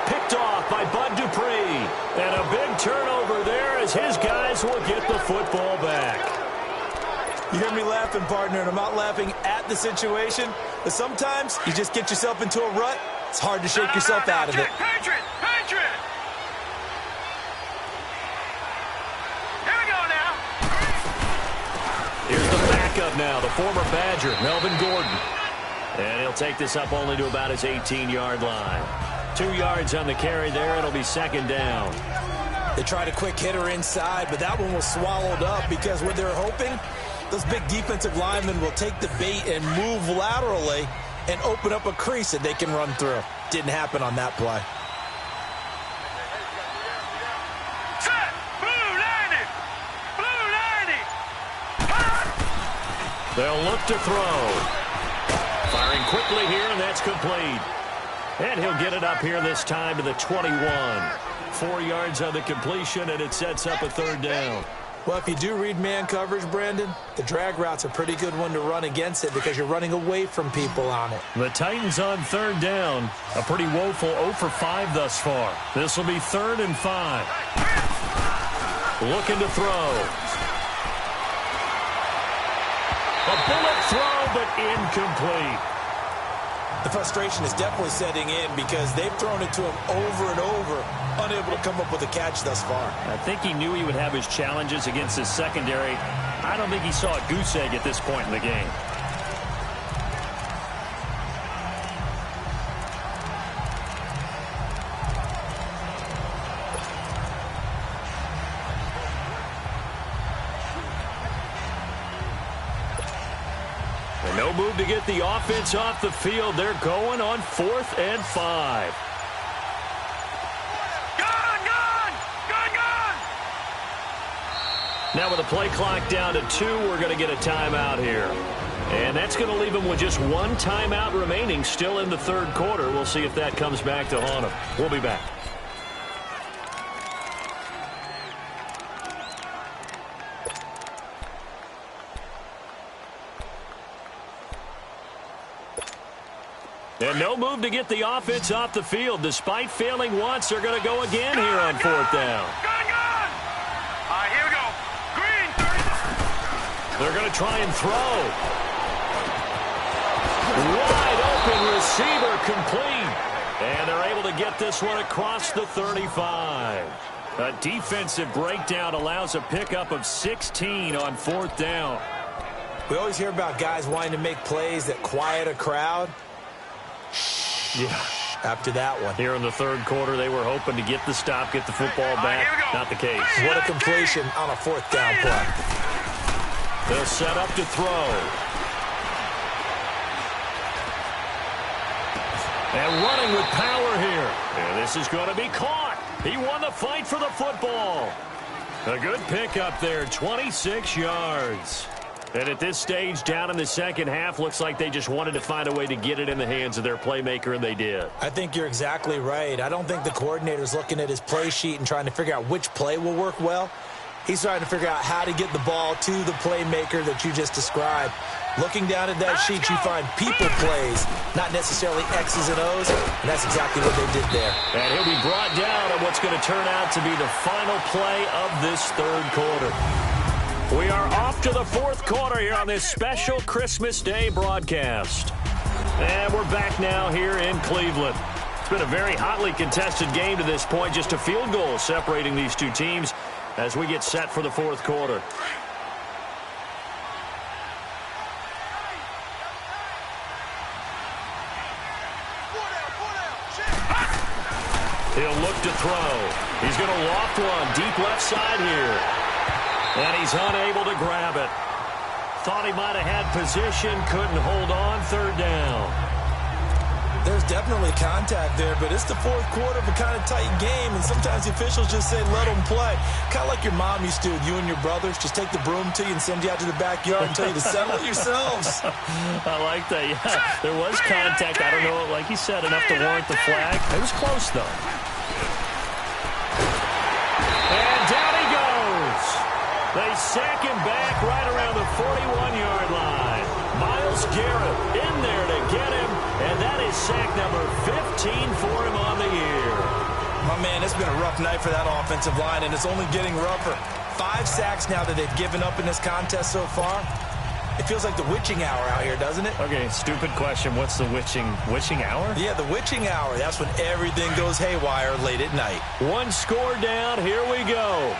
[SPEAKER 3] Picked off by Bud Dupree. And a big turnover there as his guys will get the football back.
[SPEAKER 4] You hear me laughing, partner, and I'm not laughing at the situation, but sometimes you just get yourself into a rut. It's hard to shake yourself out of it.
[SPEAKER 5] Patriot! Patriot! Here we go now.
[SPEAKER 3] Here's the backup now, the former Badger, Melvin Gordon. And he'll take this up only to about his 18-yard line. 2 yards on the carry there. It'll be second down.
[SPEAKER 4] They tried a quick hitter inside, but that one was swallowed up because what they're hoping, those big defensive linemen will take the bait and move laterally and open up a crease that they can run through. Didn't happen on that play.
[SPEAKER 5] Set! Blue 90! Blue 90!
[SPEAKER 3] They'll look to throw. Firing quickly here, and that's complete. And he'll get it up here this time to the 21. 4 yards on the completion, and it sets up a third down.
[SPEAKER 4] Well, if you do read man coverage, Brandon, the drag route's a pretty good one to run against it because you're running away from people on it.
[SPEAKER 3] The Titans on third down. A pretty woeful 0 for 5 thus far. This will be 3rd and 5. Looking to throw. A bullet throw, but incomplete.
[SPEAKER 4] The frustration is definitely setting in because they've thrown it to him over and over, unable to come up with a catch thus far.
[SPEAKER 3] I think he knew he would have his challenges against his secondary. I don't think he saw a goose egg at this point in the game. No move to get the offense off the field. They're going on 4th and 5.
[SPEAKER 5] Gone! Gone! Gone! Gone!
[SPEAKER 3] Now with the play clock down to 2, we're going to get a timeout here. And that's going to leave them with just 1 timeout remaining still in the 3rd quarter. We'll see if that comes back to haunt them. We'll be back. And no move to get the offense off the field. Despite failing once, they're going to go again here on 4th down.
[SPEAKER 5] Gone! Gone! All right, here we go. Green, 30.
[SPEAKER 3] They're going to try and throw. Wide open receiver complete. And they're able to get this one across the 35. A defensive breakdown allows a pickup of 16 on 4th down.
[SPEAKER 4] We always hear about guys wanting to make plays that quiet a crowd.
[SPEAKER 3] Yeah.
[SPEAKER 4] After that one.
[SPEAKER 3] Here in the 3rd quarter, they were hoping to get the stop, get the football back. Not the case.
[SPEAKER 4] What a completion on a 4th down play.
[SPEAKER 3] They'll set up to throw. And running with power here. And this is going to be caught. He won the fight for the football. A good pickup there, 26 yards. And at this stage, down in the second half, looks like they just wanted to find a way to get it in the hands of their playmaker, and they did.
[SPEAKER 4] I think you're exactly right. I don't think the coordinator's looking at his play sheet and trying to figure out which play will work well. He's trying to figure out how to get the ball to the playmaker that you just described. Looking down at that sheet, you find people plays, not necessarily X's and O's, and that's exactly what they did there.
[SPEAKER 3] And he'll be brought down on what's going to turn out to be the final play of this 3rd quarter. We are off to the 4th quarter here on this special Christmas Day broadcast. And we're back now here in Cleveland. It's been a very hotly contested game to this point. Just a field goal separating these two teams as we get set for the 4th quarter. He'll look to throw. He's going to loft one deep left side here. And he's unable to grab it. Thought he might have had position, couldn't hold on, 3rd down.
[SPEAKER 4] There's definitely contact there, but it's the 4th quarter of a kind of tight game, and sometimes the officials just say, let them play. Kind of like your mom used to with you and your brothers. Just take the broom to you and send you out to the backyard and tell you to settle it yourselves.
[SPEAKER 3] I like that, yeah. There was contact. I don't know, like you said, enough to warrant the flag. It was close, though. And down he goes. They sack him back right around the 41-yard line. Myles Garrett in there to get him, and that is sack number 15 for him on the year.
[SPEAKER 4] My man, it's been a rough night for that offensive line, and it's only getting rougher. 5 sacks now that they've given up in this contest so far. It feels like the witching hour out here, doesn't it?
[SPEAKER 3] Okay, stupid question. What's the witching hour? Yeah, the witching hour. That's when everything goes haywire late at night. One score down. Here we go.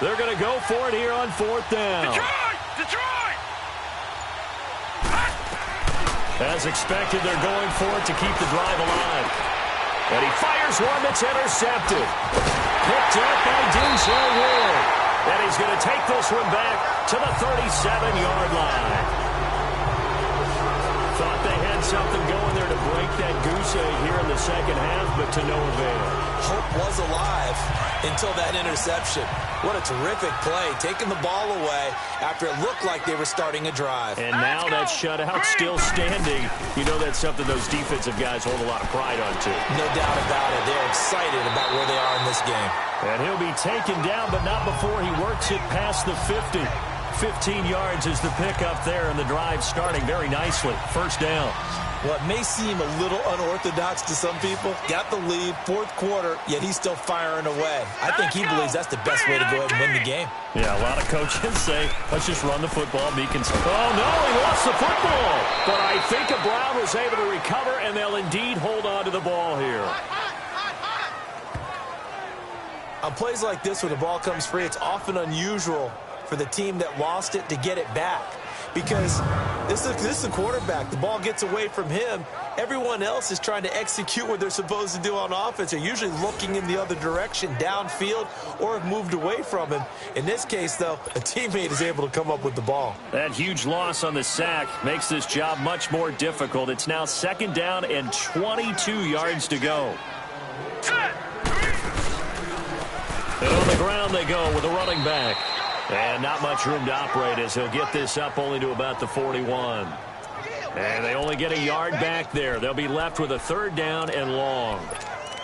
[SPEAKER 3] They're going to go for it here on 4th down.
[SPEAKER 5] Detroit!
[SPEAKER 3] As expected, they're going for it to keep the drive alive. And he fires one that's intercepted. Picked up by Denzel Ward. And he's going to take this one back to the 37-yard line. Thought they had something going there to break that goose egg here in the second half, but to no avail.
[SPEAKER 4] Hope was alive until that interception. What a terrific play, taking the ball away after it looked like they were starting a drive.
[SPEAKER 3] And now that shutout still standing. You know that's something those defensive guys hold a lot of pride on, too.
[SPEAKER 4] No doubt about it. They're excited about where they are in this game.
[SPEAKER 3] And he'll be taken down, but not before he works it past the 50. 15 yards is the pickup there, and the drive starting very nicely. 1st down.
[SPEAKER 4] Well, it may seem a little unorthodox to some people. Got the lead, 4th quarter, yet he's still firing away. I think he believes that's the best way to go ahead and win the game.
[SPEAKER 3] Yeah, a lot of coaches say, let's just run the football, be concerned. Oh, no, he lost the football. But I think Brown was able to recover, and they'll indeed hold on to the ball here.
[SPEAKER 4] On plays like this, when the ball comes free, it's often unusual for the team that lost it to get it back. Because this is the quarterback. The ball gets away from him. Everyone else is trying to execute what they're supposed to do on offense. They're usually looking in the other direction, downfield, or have moved away from him. In this case, though, a teammate is able to come up with the ball.
[SPEAKER 3] That huge loss on the sack makes this job much more difficult. It's now 2nd down and 22 yards to go. And on the ground they go with a running back. And not much room to operate as he'll get this up only to about the 41. And they only get a yard back there. They'll be left with a 3rd down and long.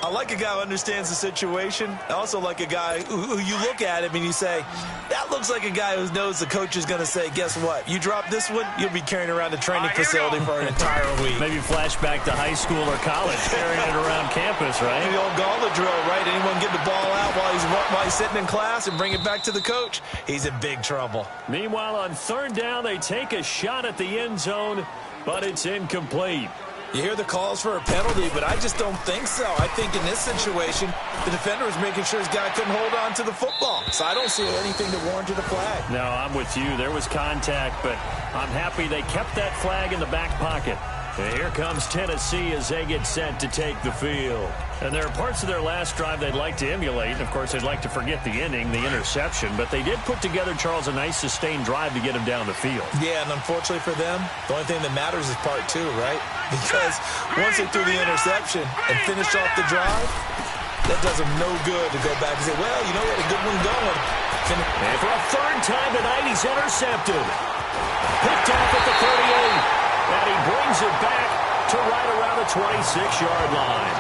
[SPEAKER 4] I like a guy who understands the situation. I also like a guy who you look at him and you say, that looks like a guy who knows the coach is going to say, guess what? You drop this one, you'll be carrying around the training facility for an entire week.
[SPEAKER 3] Maybe flashback to high school or college, carrying it around campus, right?
[SPEAKER 4] The old gauntlet drill, right? Anyone get the ball out while he's sitting in class and bring it back to the coach, he's in big trouble.
[SPEAKER 3] Meanwhile, on 3rd down, they take a shot at the end zone, but it's incomplete.
[SPEAKER 4] You hear the calls for a penalty, but I just don't think so. I think in this situation, the defender was making sure his guy couldn't hold on to the football. So I don't see anything that warranted a flag.
[SPEAKER 3] No, I'm with you. There was contact, but I'm happy they kept that flag in the back pocket. And here comes Tennessee as they get set to take the field. And there are parts of their last drive they'd like to emulate. Of course, they'd like to forget the ending, the interception. But they did put together, Charles, a nice sustained drive to get him down the field.
[SPEAKER 4] Yeah, and unfortunately for them, the only thing that matters is part 2, right? Because once they threw the interception and finished off the drive, that does them no good to go back and say, well, you know, we had a good one going.
[SPEAKER 3] And for a 3rd time tonight, he's intercepted. Picked off at the 38. And he brings it back to right around the 26-yard line.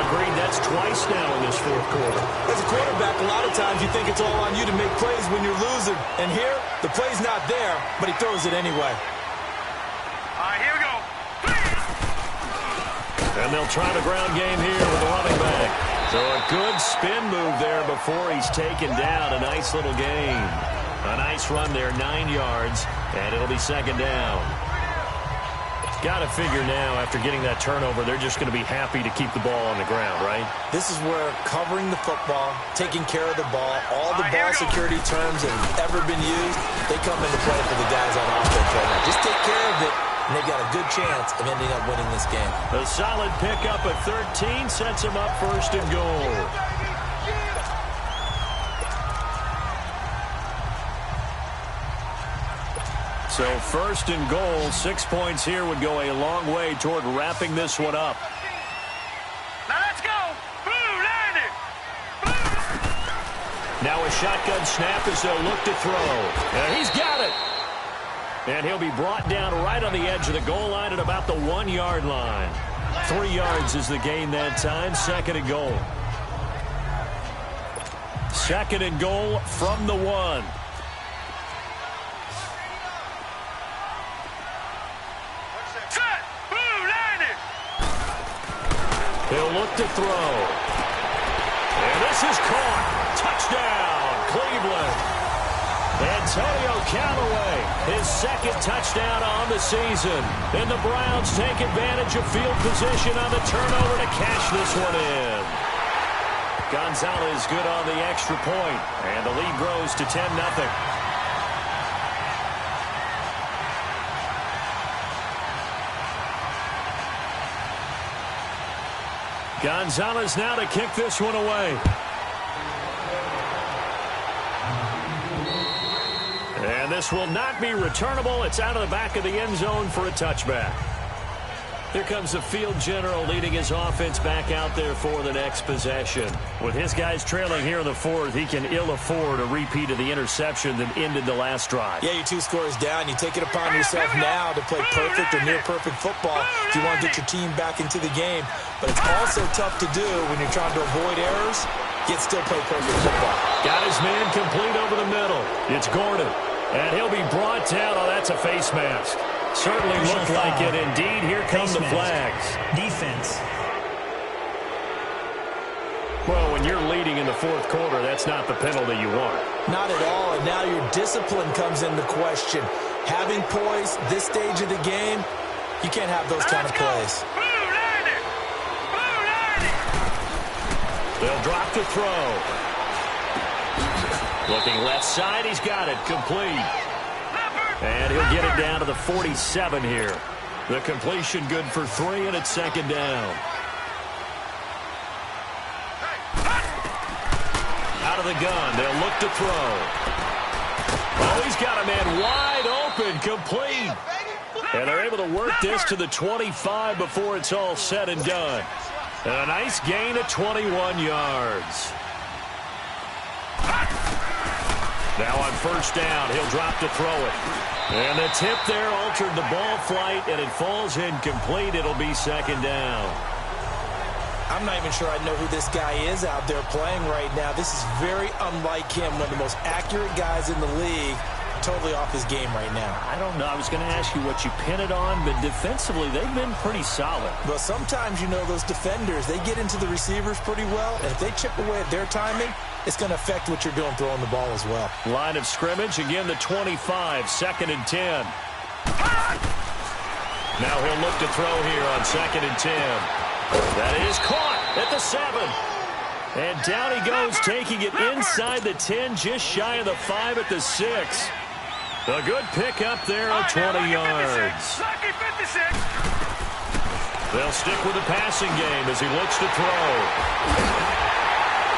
[SPEAKER 3] Agreed, that's twice now in this 4th quarter.
[SPEAKER 4] As a quarterback, a lot of times you think it's all on you to make plays when you're losing. And here, the play's not there, but he throws it anyway.
[SPEAKER 5] All right, here we go.
[SPEAKER 3] And they'll try the ground game here with the running back. So a good spin move there before he's taken down. A nice little gain. A nice run there, 9 yards, and it'll be 2nd down. Got to figure now, after getting that turnover, they're just going to be happy to keep the ball on the ground, right?
[SPEAKER 4] This is where covering the football, taking care of the ball, all the ball security terms that have ever been used, they come into play for the guys on offense right now. Just take care of it, and they've got a good chance of ending up winning this game.
[SPEAKER 3] A solid pickup at 13 sets them up 1st and goal. So 1st and goal, 6 points here would go a long way toward wrapping this one up.
[SPEAKER 5] Now let's go. Blue, land it.
[SPEAKER 3] Now a shotgun snap as they'll look to throw. And he's got it. And he'll be brought down right on the edge of the goal line at about the 1-yard line. 3 yards is the gain that time. 2nd and goal. 2nd and goal from the 1. to throw. And this is caught. Touchdown, Cleveland. Antonio Callaway, his second touchdown on the season. And the Browns take advantage of field position on the turnover to cash this one in. Gonzalez good on the extra point, and the lead grows to 10-0. Gonzalez now to kick this one away. And this will not be returnable. It's out of the back of the end zone for a touchback. Here comes the field general leading his offense back out there for the next possession. With his guys trailing here in the fourth, he can ill afford a repeat of the interception that ended the last drive.
[SPEAKER 4] Yeah, you're 2 scores down. You take it upon yourself now to play perfect or near-perfect football if you want to get your team back into the game. But it's also tough to do when you're trying to avoid errors, yet still play perfect football.
[SPEAKER 3] Got his man complete over the middle. It's Gordon. And he'll be brought down. Oh, that's a face mask. Certainly looked like it. Indeed, here come the flags.
[SPEAKER 6] Defense.
[SPEAKER 3] Well, when you're leading in the fourth quarter, that's not the penalty you want.
[SPEAKER 4] Not at all, and now your discipline comes into question. Having poise this stage of the game, you can't have those kind of plays.
[SPEAKER 3] They'll drop the throw. Looking left side, he's got it. Complete. And he'll get it down to the 47 here. The completion good for 3, and it's second down. Out of the gun, they'll look to throw. Oh, he's got a man wide open, complete. And they're able to work this to the 25 before it's all said and done. And a nice gain of 21 yards. Now on first down, he'll drop to throw it. And the tip there altered the ball flight, and it falls incomplete. It'll be second down.
[SPEAKER 4] I'm not even sure I know who this guy is out there playing right now. This is very unlike him, one of the most accurate guys in the league. Totally off his game right now.
[SPEAKER 3] I don't know. I was going to ask you what you pin it on, but defensively, they've been pretty solid.
[SPEAKER 4] Well, sometimes, you know, those defenders, they get into the receivers pretty well, and if they chip away at their timing, it's going to affect what you're doing throwing the ball as well.
[SPEAKER 3] Line of scrimmage, again, the 25, second and 10. Now he'll look to throw here on second and 10. That is caught at the 7. And down he goes, taking it inside the 10, just shy of the 5 at the 6. A good pickup there of 20 yards. They'll stick with the passing game as he looks to throw.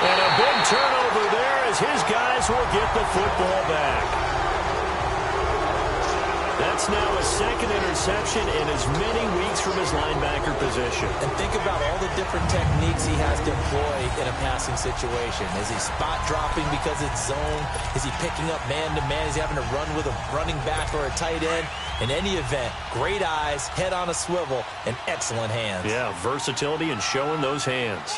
[SPEAKER 3] And a big turnover there as his guys will get the football back. That's now a second interception in as many weeks from his linebacker position.
[SPEAKER 4] And think about all the different techniques he has to employ in a passing situation. Is he spot dropping because it's zone? Is he picking up man-to-man? Is he having to run with a running back or a tight end? In any event, great eyes, head on a swivel, and excellent hands.
[SPEAKER 3] Yeah, versatility and showing those hands.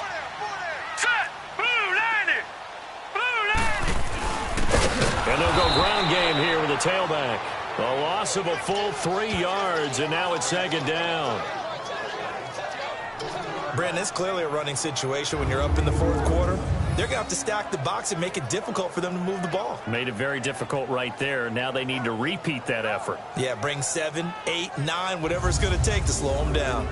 [SPEAKER 3] And they'll go ground game here with a tailback. A loss of a full 3 yards, and now it's second down.
[SPEAKER 4] Brandon, it's clearly a running situation when you're up in the fourth quarter. They're going to have to stack the box and make it difficult for them to move the ball.
[SPEAKER 3] Made it very difficult right there. Now they need to repeat that effort.
[SPEAKER 4] Yeah, bring 7, 8, 9, whatever it's going to take to slow them down.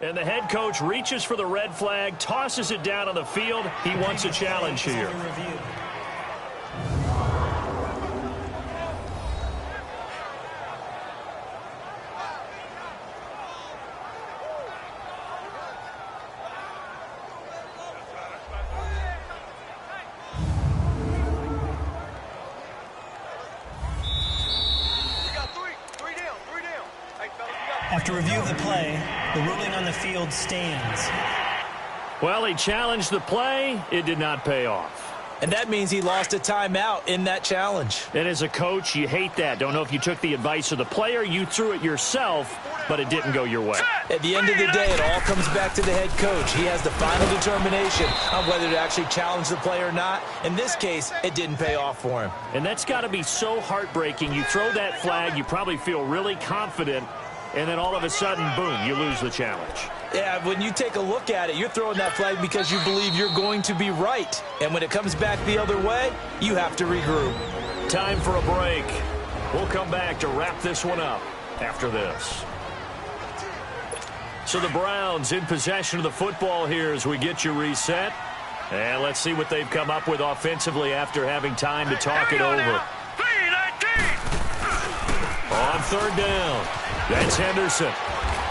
[SPEAKER 3] And the head coach reaches for the red flag, tosses it down on the field. He wants a challenge here.
[SPEAKER 6] After review of the play, the ruling on the field stands.
[SPEAKER 3] Well, he challenged the play. It did not pay off.
[SPEAKER 4] And that means he lost a timeout in that challenge.
[SPEAKER 3] And as a coach, you hate that. Don't know if you took the advice of the player, you threw it yourself, but it didn't go your way.
[SPEAKER 4] At the end of the day, it all comes back to the head coach. He has the final determination on whether to actually challenge the play or not. In this case, it didn't pay off for him.
[SPEAKER 3] And that's got to be so heartbreaking. You throw that flag, you probably feel really confident, and then all of a sudden, boom, you lose the challenge.
[SPEAKER 4] Yeah, when you take a look at it, you're throwing that flag because you believe you're going to be right. And when it comes back the other way, you have to regroup.
[SPEAKER 3] Time for a break. We'll come back to wrap this one up after this. So the Browns in possession of the football here as we get you reset. And let's see what they've come up with offensively after having time to talk it over. On third down, that's Henderson.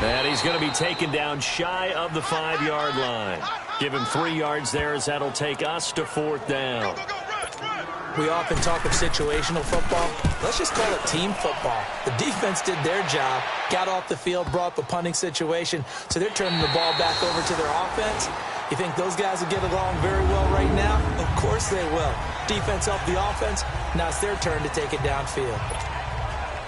[SPEAKER 3] And he's going to be taken down shy of the 5-yard line. Give him 3 yards there as that'll take us to fourth down.
[SPEAKER 4] We often talk of situational football. Let's just call it team football. The defense did their job, got off the field, brought up a punting situation, so they're turning the ball back over to their offense. You think those guys will get along very well right now? Of course they will. Defense helped the offense. Now it's their turn to take it downfield.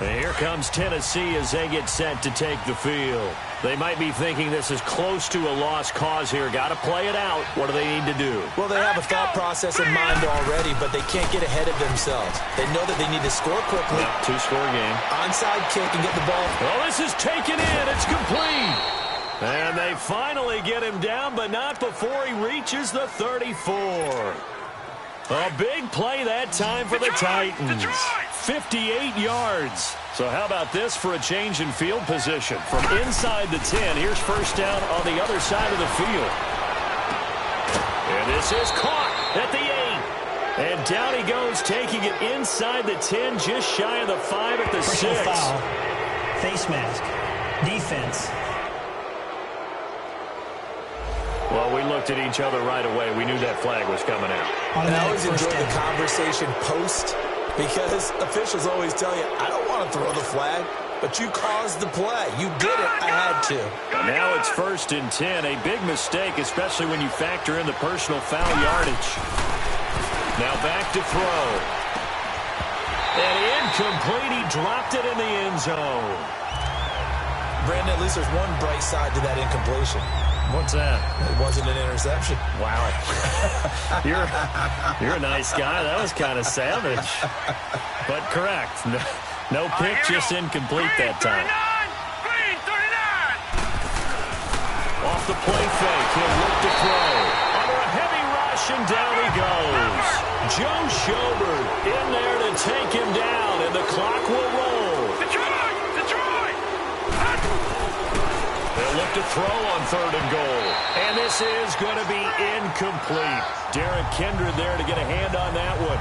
[SPEAKER 3] And here comes Tennessee as they get set to take the field. They might be thinking this is close to a lost cause here. Got to play it out. What do they need to do?
[SPEAKER 4] Well, they have a thought process in mind already, but they can't get ahead of themselves. They know that they need to score quickly.
[SPEAKER 3] Yeah, 2-score game.
[SPEAKER 4] Onside kick and get the ball.
[SPEAKER 3] Oh, this is taken in. It's complete. And they finally get him down, but not before he reaches the 34. A big play that time for the Titans. 58 yards. So how about this for a change in field position? From inside the 10, here's first down on the other side of the field. And this is caught at the 8. And down he goes, taking it inside the 10, just shy of the 5 at the 6.
[SPEAKER 6] Foul. Face mask. Defense.
[SPEAKER 3] Well, we looked at each other right away. We knew that flag was coming out.
[SPEAKER 4] And I always enjoy the conversation post, because officials always tell you, I don't want to throw the flag, but you caused the play. You did it. I had to.
[SPEAKER 3] Now it's 1st and 10. A big mistake, especially when you factor in the personal foul yardage. Now back to throw. And incomplete. He dropped it in the end zone.
[SPEAKER 4] Brandon, at least there's one bright side to that incompletion.
[SPEAKER 3] What's that?
[SPEAKER 4] It wasn't an interception.
[SPEAKER 3] Wow. You're a nice guy. That was kind of savage. But correct. No pick, just incomplete that time. Off the play fake. He'll look to throw. Under a heavy rush, and down he goes. Joe Schobert in there to take him down, and the clock will roll. They'll look to throw on 3rd and goal. And this is going to be incomplete. Derek Kindred there to get a hand on that one.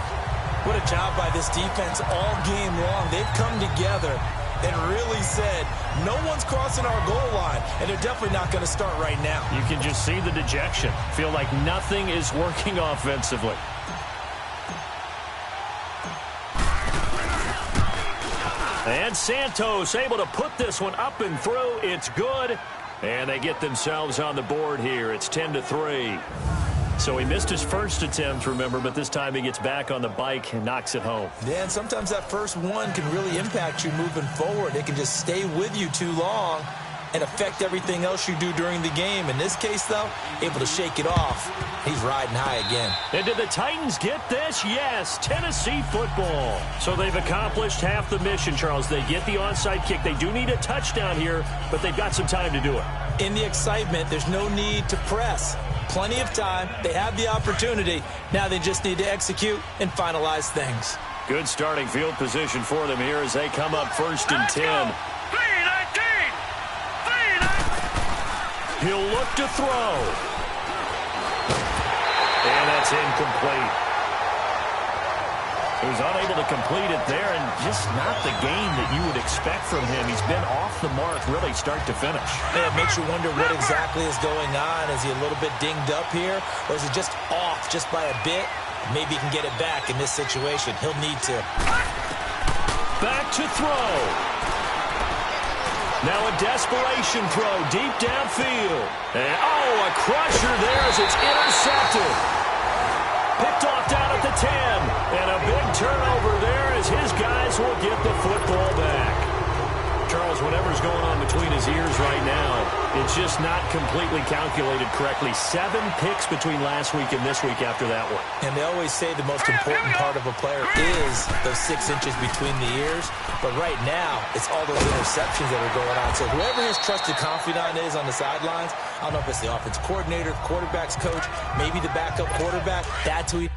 [SPEAKER 4] What a job by this defense all game long. They've come together and really said, no one's crossing our goal line, and they're definitely not going to start right now.
[SPEAKER 3] You can just see the dejection. Feel like nothing is working offensively. And Santos able to put this one up and through. It's good. And they get themselves on the board here. It's 10-3. So he missed his first attempt, remember, but this time he gets back on the bike and knocks it home.
[SPEAKER 4] Yeah, and sometimes that first one can really impact you moving forward. It can just stay with you too long and affect everything else you do during the game. In this case, though, able to shake it off. He's riding high again.
[SPEAKER 3] And did the Titans get this? Yes, Tennessee football. So they've accomplished half the mission, Charles. They get the onside kick. They do need a touchdown here, but they've got some time to do it.
[SPEAKER 4] In the excitement, there's no need to press. Plenty of time. They have the opportunity. Now they just need to execute and finalize things.
[SPEAKER 3] Good starting field position for them here as they come up 1st and 10. He'll look to throw. And that's incomplete. He was unable to complete it there, and just not the game that you would expect from him. He's been off the mark really start to finish.
[SPEAKER 4] Yeah, it makes you wonder what exactly is going on. Is he a little bit dinged up here, or is he just off just by a bit? Maybe he can get it back in this situation. He'll need to.
[SPEAKER 3] Back to throw. Now a desperation throw deep downfield. And, oh, a crusher there as it's intercepted. Picked off down at the 10. And a big turnover there as his guys will get the football back. Charles, whatever's going on between his ears right now, it's just not completely calculated correctly. 7 picks between last week and this week after that one.
[SPEAKER 4] And they always say the most important part of a player is those 6 inches between the ears. But right now, it's all those interceptions that are going on. So whoever his trusted confidant is on the sidelines, I don't know if it's the offense coordinator, quarterback's coach, maybe the backup quarterback, that's who he